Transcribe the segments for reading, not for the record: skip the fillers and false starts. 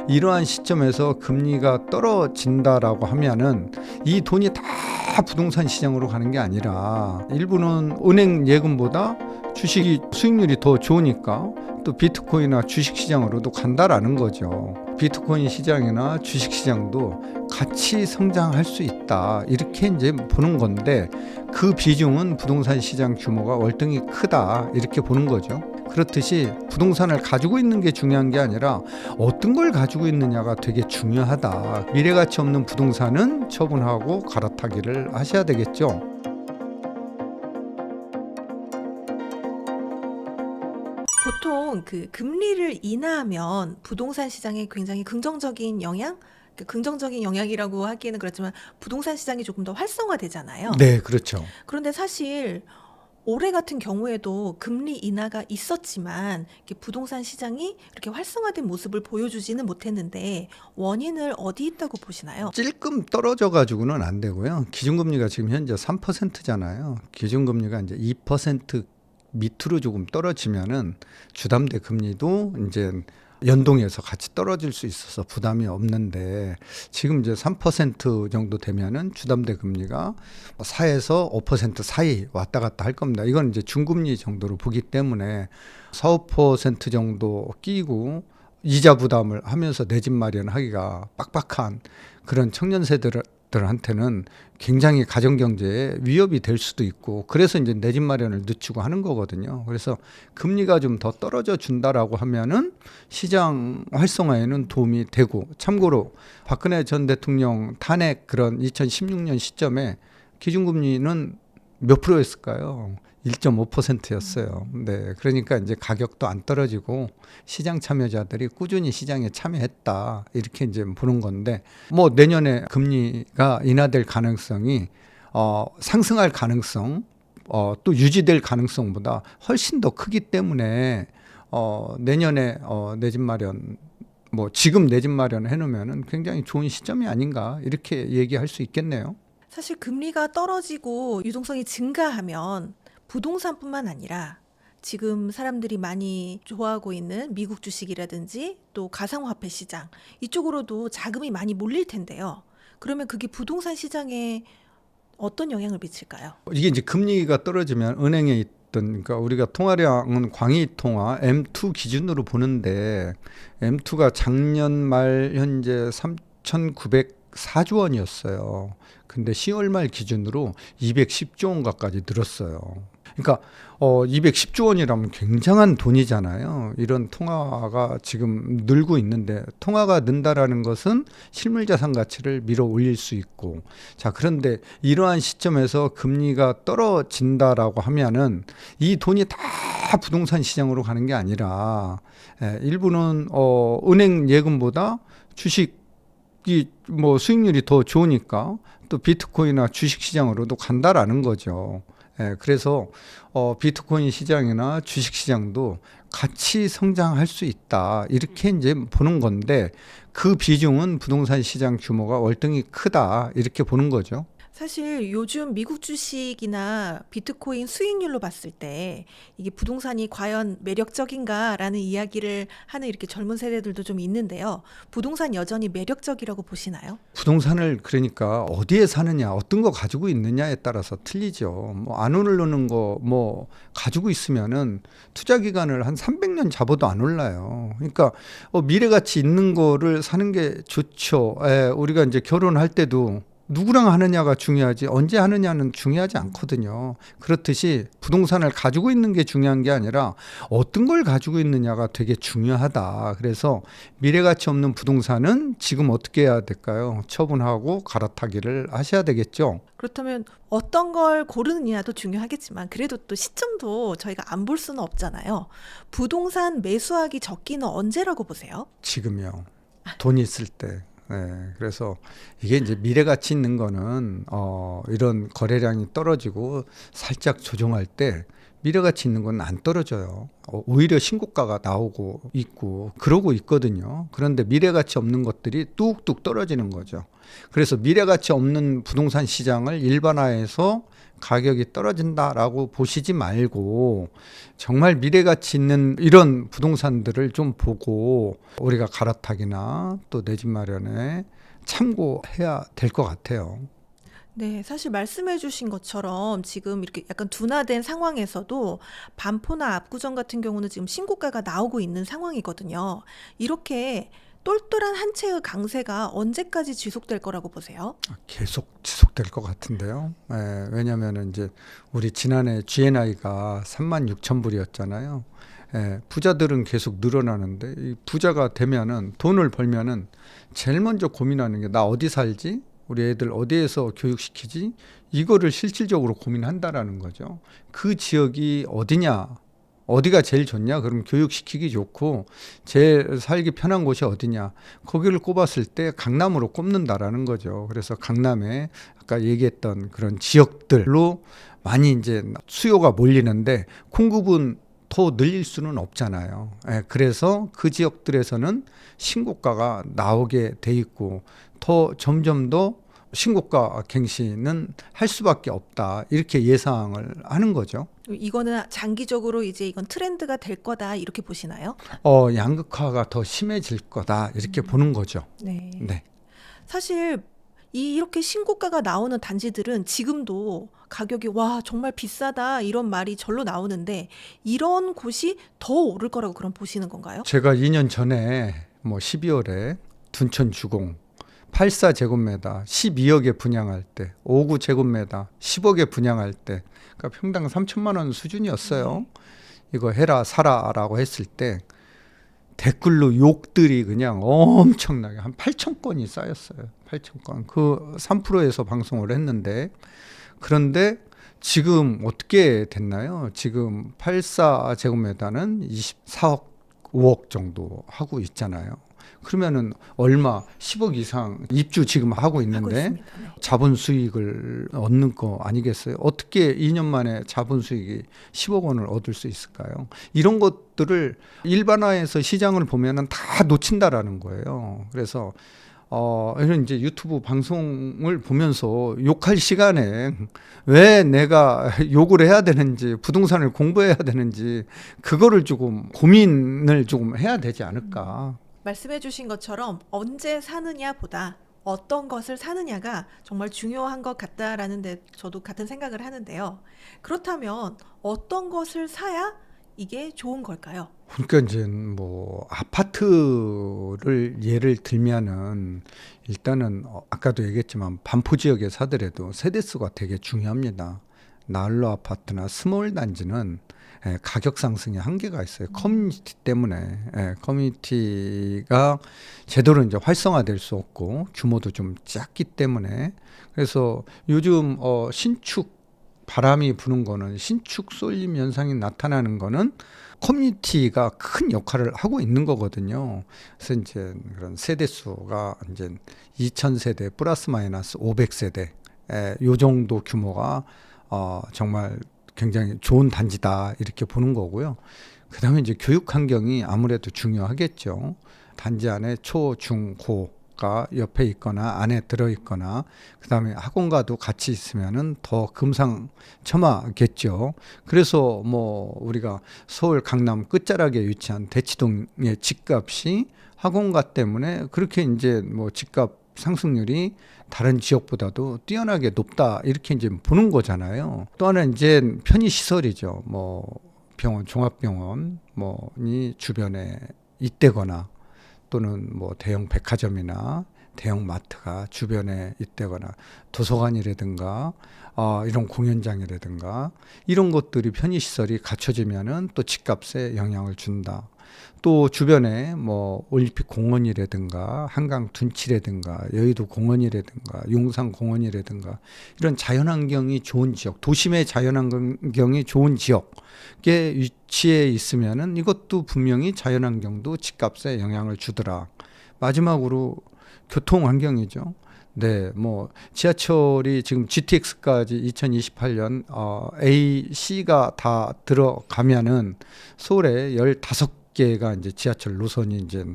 이러한 시점에서 금리가 떨어진다라고 하면은 이 돈이 다 부동산 시장으로 가는 게 아니라 일부는 은행 예금보다 주식이 수익률이 더 좋으니까 또 비트코인이나 주식 시장으로도 간다라는 거죠. 비트코인 시장이나 주식 시장도 같이 성장할 수 있다, 이렇게 이제 보는 건데, 그 비중은 부동산 시장 규모가 월등히 크다, 이렇게 보는 거죠. 그렇듯이 부동산을 가지고 있는 게 중요한 게 아니라 어떤 걸 가지고 있느냐가 되게 중요하다. 미래가치 없는 부동산은 처분하고 갈아타기를 하셔야 되겠죠. 보통 그 금리를 인하하면 부동산 시장에 굉장히 긍정적인 영향? 긍정적인 영향이라고 하기에는 그렇지만 부동산 시장이 조금 더 활성화되잖아요. 네, 그렇죠. 그런데 사실 올해 같은 경우에도 금리 인하가 있었지만 이렇게 부동산 시장이 이렇게 활성화된 모습을 보여주지는 못했는데 원인을 어디 있다고 보시나요? 찔끔 떨어져 가지고는 안 되고요. 기준금리가 지금 현재 3%잖아요. 기준금리가 이제 2% 밑으로 조금 떨어지면은 주담대 금리도 이제 연동해서 같이 떨어질 수 있어서 부담이 없는데, 지금 이제 3% 정도 되면은 주담대 금리가 4에서 5% 사이 왔다 갔다 할 겁니다. 이건 이제 중금리 정도로 보기 때문에 4, 5% 정도 끼고 이자 부담을 하면서 내 집 마련하기가 빡빡한 그런 청년 세대들한테는 굉장히 가정경제에 위협이 될 수도 있고, 그래서 이제 내 집 마련을 늦추고 하는 거거든요. 그래서 금리가 좀 더 떨어져 준다라고 하면은 시장 활성화에는 도움이 되고, 참고로 박근혜 전 대통령 탄핵 그런 2016년 시점에 기준금리는 몇 프로였을까요? 1.5%였어요. 네, 그러니까 이제 가격도 안 떨어지고 시장 참여자들이 꾸준히 시장에 참여했다, 이렇게 이제 보는 건데, 뭐 내년에 금리가 인하될 가능성이 상승할 가능성, 또 유지될 가능성보다 훨씬 더 크기 때문에 내년에 내 집 마련, 뭐 지금 내 집 마련 해놓으면은 굉장히 좋은 시점이 아닌가, 이렇게 얘기할 수 있겠네요. 사실 금리가 떨어지고 유동성이 증가하면 부동산뿐만 아니라 지금 사람들이 많이 좋아하고 있는 미국 주식이라든지 또 가상화폐 시장, 이쪽으로도 자금이 많이 몰릴 텐데요. 그러면 그게 부동산 시장에 어떤 영향을 미칠까요? 이게 이제 금리가 떨어지면 은행에 있던, 그러니까 우리가 통화량은 광의 통화 M2 기준으로 보는데, M2가 작년 말 현재 3,904조 원이었어요. 근데 10월 말 기준으로 210조 원가까지 늘었어요. 그러니까 210조 원이라면 굉장한 돈이잖아요. 이런 통화가 지금 늘고 있는데, 통화가 는다라는 것은 실물 자산 가치를 밀어 올릴 수 있고, 자, 그런데 이러한 시점에서 금리가 떨어진다라고 하면은 이 돈이 다 부동산 시장으로 가는 게 아니라 일부는 은행 예금보다 주식이 뭐 수익률이 더 좋으니까 또 비트코인이나 주식 시장으로도 간다라는 거죠. 그래서 비트코인 시장이나 주식 시장도 같이 성장할 수 있다, 이렇게 이제 보는 건데, 그 비중은 부동산 시장 규모가 월등히 크다, 이렇게 보는 거죠. 사실 요즘 미국 주식이나 비트코인 수익률로 봤을 때 이게 부동산이 과연 매력적인가라는 이야기를 하는 이렇게 젊은 세대들도 좀 있는데요. 부동산 여전히 매력적이라고 보시나요? 부동산을 그러니까 어디에 사느냐, 어떤 거 가지고 있느냐에 따라서 틀리죠. 뭐 안 오르는 거 뭐 가지고 있으면은 투자 기간을 한 300년 잡아도 안 올라요. 그러니까 미래 가치 있는 거를 사는 게 좋죠. 우리가 이제 결혼할 때도 누구랑 하느냐가 중요하지 언제 하느냐는 중요하지 않거든요. 그렇듯이 부동산을 가지고 있는 게 중요한 게 아니라 어떤 걸 가지고 있느냐가 되게 중요하다. 그래서 미래가치 없는 부동산은 지금 어떻게 해야 될까요? 처분하고 갈아타기를 하셔야 되겠죠. 그렇다면 어떤 걸 고르느냐도 중요하겠지만 그래도 또 시점도 저희가 안 볼 수는 없잖아요. 부동산 매수하기 적기는 언제라고 보세요? 지금요. 돈이 있을 때. 네, 그래서 이게 이제 미래 가치 있는 거는 이런 거래량이 떨어지고 살짝 조정할 때 미래 가치 있는 건 안 떨어져요. 오히려 신고가가 나오고 있고 그러고 있거든요. 그런데 미래 가치 없는 것들이 뚝뚝 떨어지는 거죠. 그래서 미래 가치 없는 부동산 시장을 일반화해서 가격이 떨어진다라고 보시지 말고 정말 미래가치 있는 이런 부동산들을 좀 보고 우리가 갈아타기나 또 내 집 마련에 참고해야 될 것 같아요. 네, 사실 말씀해 주신 것처럼 지금 이렇게 약간 둔화된 상황에서도 반포나 압구정 같은 경우는 지금 신고가가 나오고 있는 상황이거든요. 이렇게 똘똘한 한 채의 강세가 언제까지 지속될 거라고 보세요? 계속 지속될 것 같은데요. 왜냐하면 이제 우리 지난해 GNI가 36,000불이었잖아요. 부자들은 계속 늘어나는데 이 부자가 되면은 돈을 벌면은 제일 먼저 고민하는 게 나 어디 살지? 우리 애들 어디에서 교육시키지? 이거를 실질적으로 고민한다라는 거죠. 그 지역이 어디냐? 어디가 제일 좋냐? 그럼 교육시키기 좋고 제일 살기 편한 곳이 어디냐? 거기를 꼽았을 때 강남으로 꼽는다라는 거죠. 그래서 강남에 아까 얘기했던 그런 지역들로 많이 이제 수요가 몰리는데 공급은 더 늘릴 수는 없잖아요. 그래서 그 지역들에서는 신고가가 나오게 돼 있고 더 점점 더 신고가 갱신은 할 수밖에 없다. 이렇게 예상을 하는 거죠. 이거는 장기적으로 이제 이건 트렌드가 될 거다 이렇게 보시나요? 양극화가 더 심해질 거다. 이렇게 보는 거죠. 네. 네. 사실 이렇게 신고가가 나오는 단지들은 지금도 가격이 와 정말 비싸다 이런 말이 절로 나오는데 이런 곳이 더 오를 거라고 그럼 보시는 건가요? 제가 2년 전에 12월에 둔천 주공 84제곱미터 12억에 분양할 때, 59제곱미터 10억에 분양할 때, 그러니까 평당 3천만 원 수준이었어요. 이거 해라 사라라고 했을 때 댓글로 욕들이 그냥 엄청나게 한 8천 건이 쌓였어요. 8천 건. 그 3%에서 방송을 했는데 그런데 지금 어떻게 됐나요? 지금 84제곱미터는 24억, 5억 정도 하고 있잖아요. 그러면은 얼마 10억 이상 입주 지금 하고 하고 있는데 있습니다. 네. 자본 수익을 얻는 거 아니겠어요? 어떻게 2년 만에 자본 수익이 10억 원을 얻을 수 있을까요? 이런 것들을 일반화해서 시장을 보면은 다 놓친다라는 거예요. 그래서 이런 이제 유튜브 방송을 보면서 욕할 시간에 왜 내가 욕을 해야 되는지, 부동산을 공부해야 되는지, 그거를 조금 고민을 조금 해야 되지 않을까. 말씀해 주신 것처럼 언제 사느냐보다 어떤 것을 사느냐가 정말 중요한 것 같다라는 데 저도 같은 생각을 하는데요. 그렇다면 어떤 것을 사야 이게 좋은 걸까요? 그러니까 이제 아파트를 예를 들면은 일단은 아까도 얘기했지만 반포 지역에 사더라도 세대수가 되게 중요합니다. 나홀로 아파트나 스몰 단지는 가격 상승의 한계가 있어요. 커뮤니티 때문에 커뮤니티가 제대로 이제 활성화될 수 없고 규모도 좀 작기 때문에 그래서 요즘 신축 바람이 부는 거는 신축 쏠림 현상이 나타나는 거는 커뮤니티가 큰 역할을 하고 있는 거거든요. 그래서 이제 그런 세대 수가 이제 2,000세대 플러스 마이너스 500세대 요 정도 규모가 정말 굉장히 좋은 단지다 이렇게 보는 거고요. 그다음에 이제 교육 환경이 아무래도 중요하겠죠. 단지 안에 초, 중, 고가 옆에 있거나 안에 들어 있거나 그다음에 학원과도 같이 있으면은 더 금상첨화겠죠. 그래서 우리가 서울 강남 끝자락에 위치한 대치동의 집값이 학원가 때문에 그렇게 이제 집값 상승률이 다른 지역보다도 뛰어나게 높다 이렇게 이제 보는 거잖아요. 또 하나 이제 편의 시설이죠. 병원, 종합병원이 주변에 있대거나 또는 대형 백화점이나 대형 마트가 주변에 있대거나 도서관이라든가 이런 공연장이라든가 이런 것들이 편의 시설이 갖춰지면은 또 집값에 영향을 준다. 또 주변에 올림픽 공원이라든가 한강 둔치라든가 여의도 공원이라든가 용산 공원이라든가 이런 자연환경이 좋은 지역, 도심의 자연환경이 좋은 지역에 위치해 있으면은 이것도 분명히 자연환경도 집값에 영향을 주더라. 마지막으로 교통환경이죠. 네, 지하철이 지금 GTX까지 2028년 A, C가 다 들어가면은 서울에 15개가 이제 지하철 노선이 이제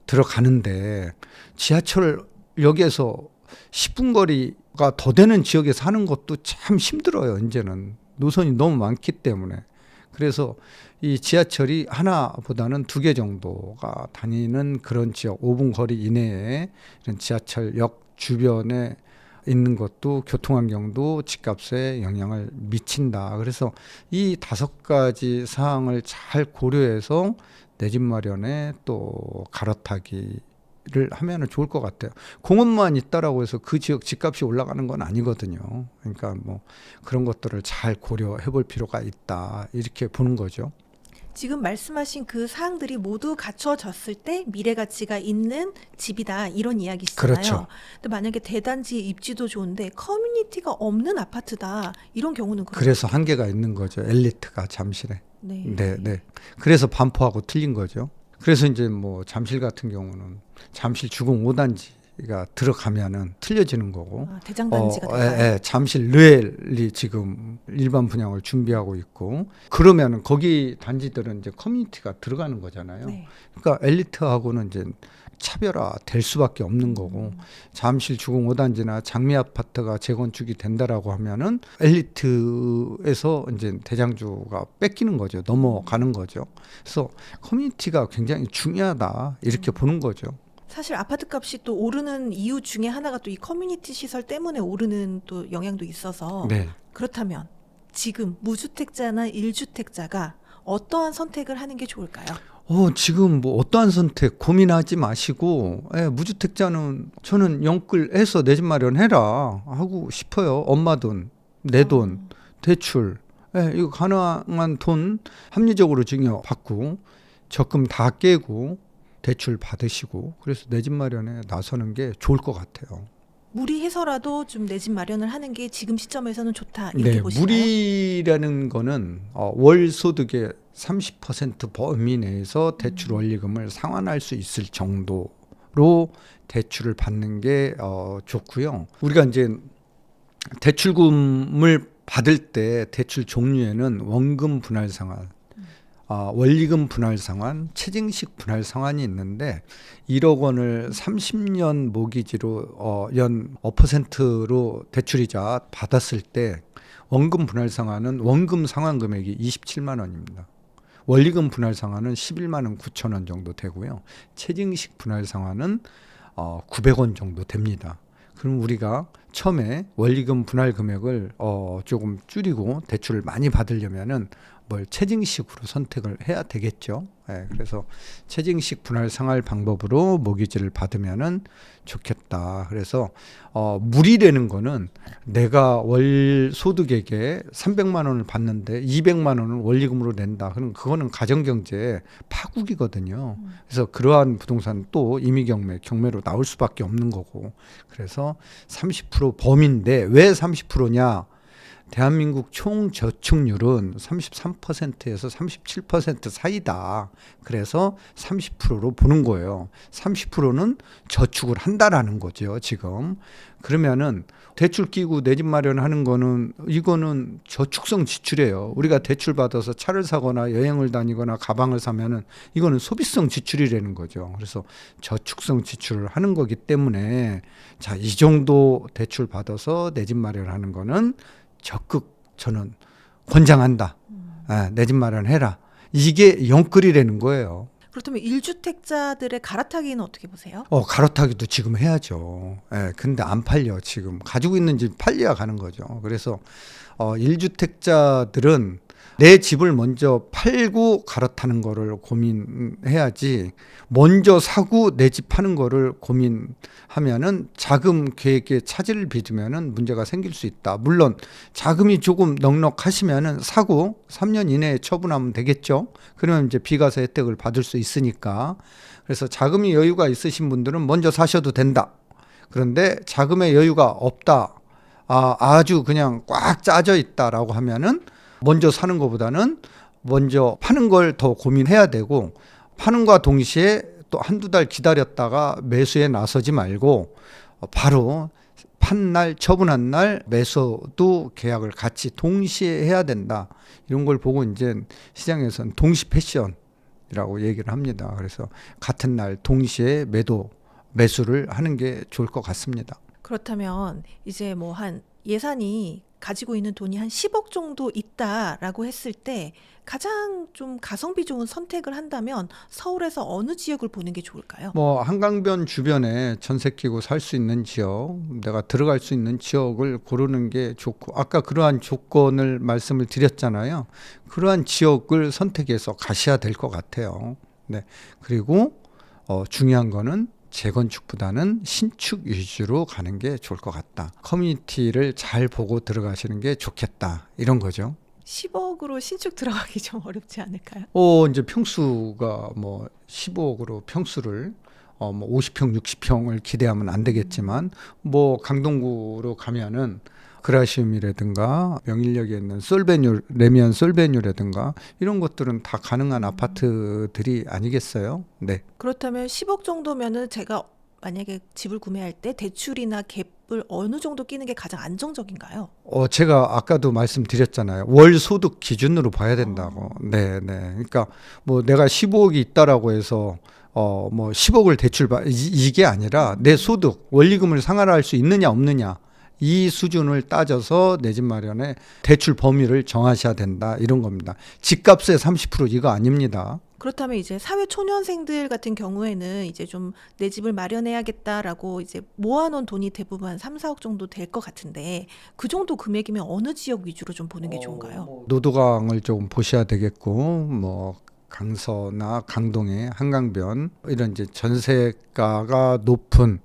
들어가는데 지하철역에서 10분 거리가 더 되는 지역에 사는 것도 참 힘들어요. 이제는 노선이 너무 많기 때문에. 그래서 이 지하철이 하나보다는 2개 정도가 다니는 그런 지역, 5분 거리 이내에 이런 지하철역 주변에 있는 것도 교통환경도 집값에 영향을 미친다. 그래서 이 5가지 사항을 잘 고려해서 내 집 마련에 또 갈아타기를 하면 좋을 것 같아요. 공원만 있다라고 해서 그 지역 집값이 올라가는 건 아니거든요. 그러니까 뭐 그런 것들을 잘 고려해 볼 필요가 있다. 이렇게 보는 거죠. 지금 말씀하신 그 사항들이 모두 갖춰졌을 때 미래 가치가 있는 집이다 이런 이야기시잖아요. 그렇죠. 근데 만약에 대단지 입지도 좋은데 커뮤니티가 없는 아파트다 이런 경우는 그래서 한계가 있는 거죠. 엘리트가 잠실에. 네. 네. 그래서 반포하고 틀린 거죠. 그래서 이제 뭐 잠실 같은 경우는 잠실 주공 5단지가 들어가면은 틀려지는 거고. 아, 대장단지가 될까요? 잠실 르엘이 지금 일반 분양을 준비하고 있고, 그러면은 거기 단지들은 이제 커뮤니티가 들어가는 거잖아요. 네. 그러니까 엘리트하고는 이제 차별화 될 수밖에 없는 거고, 잠실 주공 5단지나 장미 아파트가 재건축이 된다라고 하면은 엘리트에서 이제 대장주가 뺏기는 거죠. 넘어가는 거죠. 그래서 커뮤니티가 굉장히 중요하다 이렇게 보는 거죠. 사실 아파트 값이 또 오르는 이유 중에 하나가 또 이 커뮤니티 시설 때문에 오르는 또 영향도 있어서 네. 그렇다면 지금 무주택자나 1주택자가 어떠한 선택을 하는 게 좋을까요? 지금 뭐 어떠한 선택 고민하지 마시고, 무주택자는 저는 영끌해서 내 집 마련해라 하고 싶어요. 엄마 돈, 내 돈, 대출, 이거 가능한 돈 합리적으로 증여받고 적금 다 깨고 대출 받으시고, 그래서 내 집 마련에 나서는 게 좋을 것 같아요. 무리해서라도 좀 내 집 마련을 하는 게 지금 시점에서는 좋다 이렇게 네, 보시나요? 무리라는 거는 월 소득의 30% 범위 내에서 대출 원리금을 상환할 수 있을 정도로 대출을 받는 게 좋고요. 우리가 이제 대출금을 받을 때 대출 종류에는 원금 분할 상환, 원리금 분할 상환, 체증식 분할 상환이 있는데 1억 원을 30년 모기지로 연 5%로 대출이자 받았을 때 원금 분할 상환은 원금 상환 금액이 27만 원입니다. 원리금 분할 상환은 11만 원 9천 원 정도 되고요. 체증식 분할 상환은 900원 정도 됩니다. 그럼 우리가 처음에 원리금 분할 금액을 조금 줄이고 대출을 많이 받으려면은 뭘 체증식으로 선택을 해야 되겠죠. 그래서 체증식 분할 상환 방법으로 모기지를 받으면은 좋겠다. 그래서 무리되는 거는 내가 월 소득액에 300만 원을 받는데 200만 원을 원리금으로 낸다. 그럼 그거는 가정경제 파국이거든요. 그래서 그러한 부동산 또 임의경매, 경매로 나올 수밖에 없는 거고. 그래서 30% 범위인데 왜 30%냐? 대한민국 총 저축률은 33%에서 37% 사이다. 그래서 30%로 보는 거예요. 30%는 저축을 한다라는 거죠, 지금. 그러면은 대출 끼고 내 집 마련하는 거는 이거는 저축성 지출이에요. 우리가 대출 받아서 차를 사거나 여행을 다니거나 가방을 사면은 이거는 소비성 지출이라는 거죠. 그래서 저축성 지출을 하는 거기 때문에 자, 이 정도 대출 받아서 내 집 마련하는 거는 적극 저는 권장한다. 내 집 마련해라. 이게 영끌이라는 거예요. 그렇다면 1주택자들의 갈아타기는 어떻게 보세요? 갈아타기도 지금 해야죠. 근데 안 팔려. 지금 가지고 있는 집 팔려야 가는 거죠. 그래서 1주택자들은 내 집을 먼저 팔고 갈아타는 거를 고민해야지 먼저 사고 내 집 파는 거를 고민하면은 자금 계획에 차질을 빚으면은 문제가 생길 수 있다. 물론 자금이 조금 넉넉하시면은 사고 3년 이내에 처분하면 되겠죠. 그러면 이제 비과세 혜택을 받을 수 있으니까. 그래서 자금이 여유가 있으신 분들은 먼저 사셔도 된다. 그런데 자금의 여유가 없다. 아주 그냥 꽉 짜져 있다라고 하면은 먼저 사는 것보다는 먼저 파는 걸 더 고민해야 되고, 파는과 동시에 또 한두 달 기다렸다가 매수에 나서지 말고 바로 판 날, 처분한 날 매수도 계약을 같이 동시에 해야 된다. 이런 걸 보고 이제 시장에서는 동시 패션이라고 얘기를 합니다. 그래서 같은 날 동시에 매수를 하는 게 좋을 것 같습니다. 그렇다면 이제 뭐 한 예산이 가지고 있는 돈이 한 10억 정도 있다라고 했을 때 가장 좀 가성비 좋은 선택을 한다면 서울에서 어느 지역을 보는 게 좋을까요? 뭐 한강변 주변에 전세 끼고 살 수 있는 지역, 내가 들어갈 수 있는 지역을 고르는 게 좋고, 아까 그러한 조건을 말씀을 드렸잖아요. 그러한 지역을 선택해서 가셔야 될 것 같아요. 네. 그리고 중요한 거는 재건축보다는 신축 위주로 가는 게 좋을 것 같다. 커뮤니티를 잘 보고 들어가시는 게 좋겠다. 이런 거죠. 10억으로 신축 들어가기 좀 어렵지 않을까요? 이제 평수가 뭐 15억으로 평수를 뭐 50평, 60평을 기대하면 안 되겠지만, 뭐 강동구로 가면은 그라시움이라든가 명일역에 있는 솔베뉴, 레미안 솔베뉴라든가 이런 것들은 다 가능한 아파트들이 아니겠어요? 네. 그렇다면 10억 정도면은 제가 만약에 집을 구매할 때 대출이나 갭을 어느 정도 끼는 게 가장 안정적인가요? 제가 아까도 말씀드렸잖아요. 월 소득 기준으로 봐야 된다고. 네, 네. 그러니까 뭐 내가 15억이 있다라고 해서 뭐 10억을 이게 아니라 내 소득, 원리금을 상환할 수 있느냐 없느냐, 이 수준을 따져서 내 집 마련에 대출 범위를 정하셔야 된다, 이런 겁니다. 집값의 30% 이거 아닙니다. 그렇다면 이제 사회 초년생들 같은 경우에는 이제 좀 내 집을 마련해야겠다라고 이제 모아놓은 돈이 대부분 한 3, 4억 정도 될 것 같은데 그 정도 금액이면 어느 지역 위주로 좀 보는 게 좋은가요? 노도강을 좀 보셔야 되겠고, 뭐 강서나 강동의 한강변 이런 이제 전세가가 높은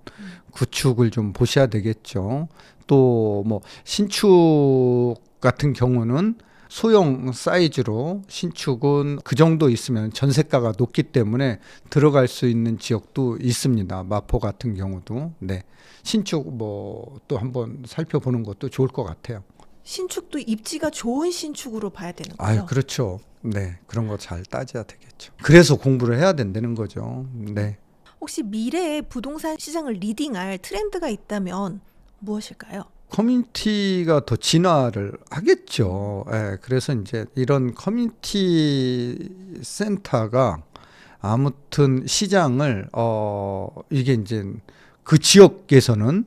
구축을 좀 보셔야 되겠죠. 또 뭐 신축 같은 경우는 소형 사이즈로 신축은 그 정도 있으면 전세가가 높기 때문에 들어갈 수 있는 지역도 있습니다. 마포 같은 경우도. 네. 신축 뭐 또 한번 살펴보는 것도 좋을 것 같아요. 신축도 입지가 좋은 신축으로 봐야 되는 거죠? 그렇죠. 네. 그런 거 잘 따져야 되겠죠. 그래서 공부를 해야 된다는 거죠. 네. 혹시 미래에 부동산 시장을 리딩할 트렌드가 있다면 무엇일까요? 커뮤니티가 더 진화를 하겠죠. 그래서 이제 이런 커뮤니티 센터가 아무튼 시장을 이게 이제 그 지역에서는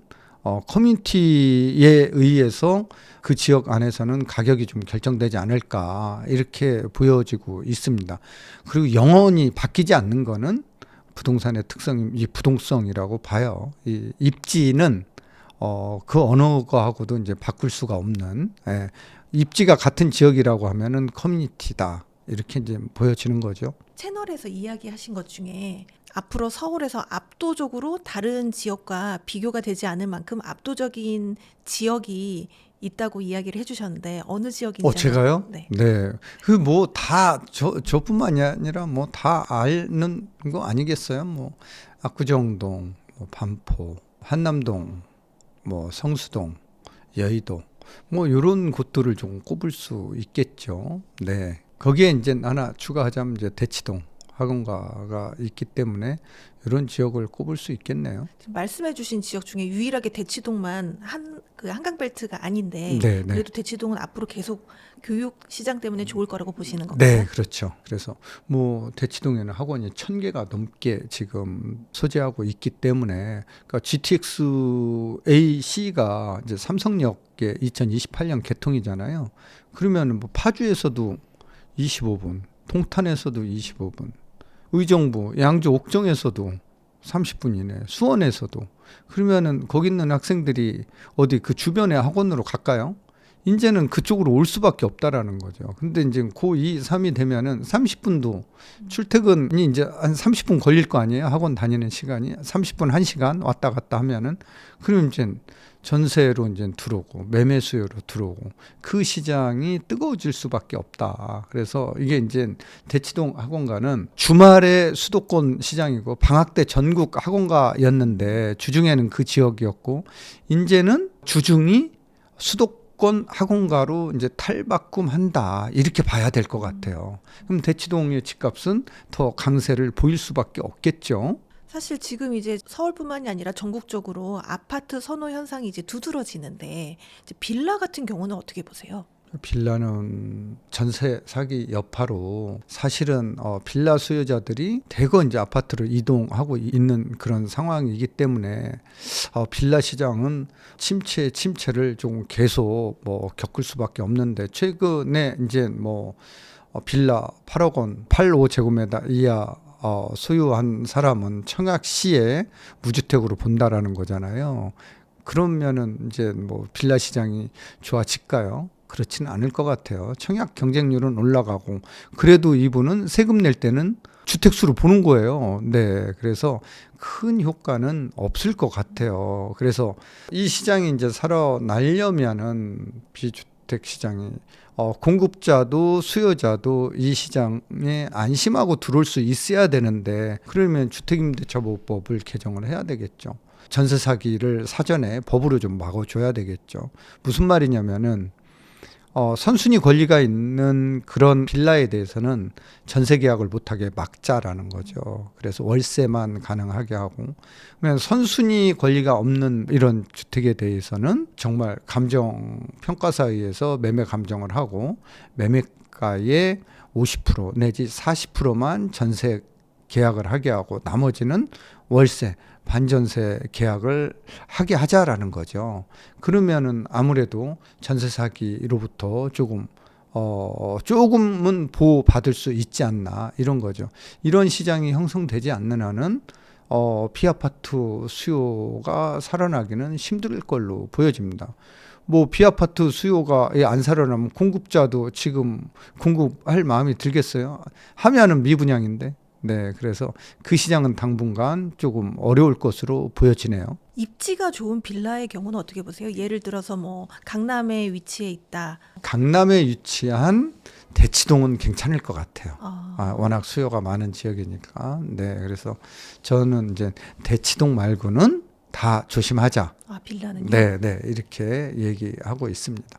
커뮤니티에 의해서 그 지역 안에서는 가격이 좀 결정되지 않을까, 이렇게 보여지고 있습니다. 그리고 영원히 바뀌지 않는 거는 부동산의 특성이 이 부동성이라고 봐요. 이 입지는 그 어느 거하고도 이제 바꿀 수가 없는, 입지가 같은 지역이라고 하면은 커뮤니티다, 이렇게 이제 보여지는 거죠. 채널에서 이야기하신 것 중에 앞으로 서울에서 압도적으로 다른 지역과 비교가 되지 않을 만큼 압도적인 지역이 있다고 이야기를 해주셨는데 어느 지역인지 제가요? 네. 네. 그 뭐 다 저뿐만이 아니라 뭐 다 아는 거 아니겠어요? 뭐 압구정동, 뭐 반포, 한남동, 뭐 성수동, 여의도, 뭐 이런 곳들을 좀 꼽을 수 있겠죠. 네. 거기에 이제 하나 추가하자면 이제 대치동 학원가가 있기 때문에 이런 지역을 꼽을 수 있겠네요. 지금 말씀해주신 지역 중에 유일하게 대치동만 그 한강벨트가 아닌데 네, 네. 그래도 대치동은 앞으로 계속 교육 시장 때문에 좋을 거라고 보시는 건가요? 네, 그렇죠. 그래서 뭐 대치동에는 학원이 1,000개가 넘게 지금 소재하고 있기 때문에, 그러니까 GTX AC가 이제 삼성역에 2028년 개통이잖아요. 그러면 뭐 파주에서도 25분, 동탄에서도 25분, 의정부, 양주 옥정에서도 30분 이내, 수원에서도. 그러면은 거기 있는 학생들이 어디 그 주변의 학원으로 갈까요? 이제는 그쪽으로 올 수밖에 없다라는 거죠. 근데 이제 고2, 3이 되면은 30분도 출퇴근이 이제 한 30분 걸릴 거 아니에요? 학원 다니는 시간이 30분, 1시간 왔다 갔다 하면은, 그럼 이제 전세로 이제 들어오고 매매 수요로 들어오고 그 시장이 뜨거워질 수밖에 없다. 그래서 이게 이제 대치동 학원가는 주말에 수도권 시장이고 방학 때 전국 학원가였는데 주중에는 그 지역이었고, 이제는 주중이 수도권 학원가로 이제 탈바꿈한다, 이렇게 봐야 될 것 같아요. 그럼 대치동의 집값은 더 강세를 보일 수밖에 없겠죠. 사실 지금 이제 서울뿐만이 아니라 전국적으로 아파트 선호 현상이 이제 두드러지는데 이제 빌라 같은 경우는 어떻게 보세요? 빌라는 전세 사기 여파로 사실은 빌라 수요자들이 대거 이제 아파트로 이동하고 있는 그런 상황이기 때문에 빌라 시장은 침체를 좀 계속 뭐 겪을 수밖에 없는데, 최근에 이제 뭐 빌라 8억 원, 85제곱미터 이하 소유한 사람은 청약시에 무주택으로 본다라는 거잖아요. 그러면은 이제 뭐 빌라 시장이 좋아질까요? 그렇지는 않을 것 같아요. 청약 경쟁률은 올라가고, 그래도 이분은 세금 낼 때는 주택수로 보는 거예요. 네. 그래서 큰 효과는 없을 것 같아요. 그래서 이 시장이 이제 살아나려면은 비주택 시장이 공급자도 수요자도 이 시장에 안심하고 들어올 수 있어야 되는데, 그러면 주택임대차보호법을 개정을 해야 되겠죠. 전세 사기를 사전에 법으로 좀 막아줘야 되겠죠. 무슨 말이냐면은 선순위 권리가 있는 그런 빌라에 대해서는 전세 계약을 못하게 막자라는 거죠. 그래서 월세만 가능하게 하고, 그러면 선순위 권리가 없는 이런 주택에 대해서는 정말 감정 평가사에 의해서 매매 감정을 하고, 매매가의 50% 내지 40%만 전세 계약을 하게 하고, 나머지는 월세 반전세 계약을 하게 하자라는 거죠. 그러면은 아무래도 전세 사기로부터 조금은 보호받을 수 있지 않나, 이런 거죠. 이런 시장이 형성되지 않는 한은 비아파트 수요가 살아나기는 힘들 걸로 보여집니다. 뭐 비아파트 수요가 안 살아나면 공급자도 지금 공급할 마음이 들겠어요? 하면은 미분양인데. 네, 그래서 그 시장은 당분간 조금 어려울 것으로 보여지네요. 입지가 좋은 빌라의 경우는 어떻게 보세요? 예를 들어서 뭐 강남에 위치해 있다. 강남에 위치한 대치동은 괜찮을 것 같아요. 아, 워낙 수요가 많은 지역이니까. 네, 그래서 저는 이제 대치동 말고는 다 조심하자. 빌라는요? 네, 네, 이렇게 얘기하고 있습니다.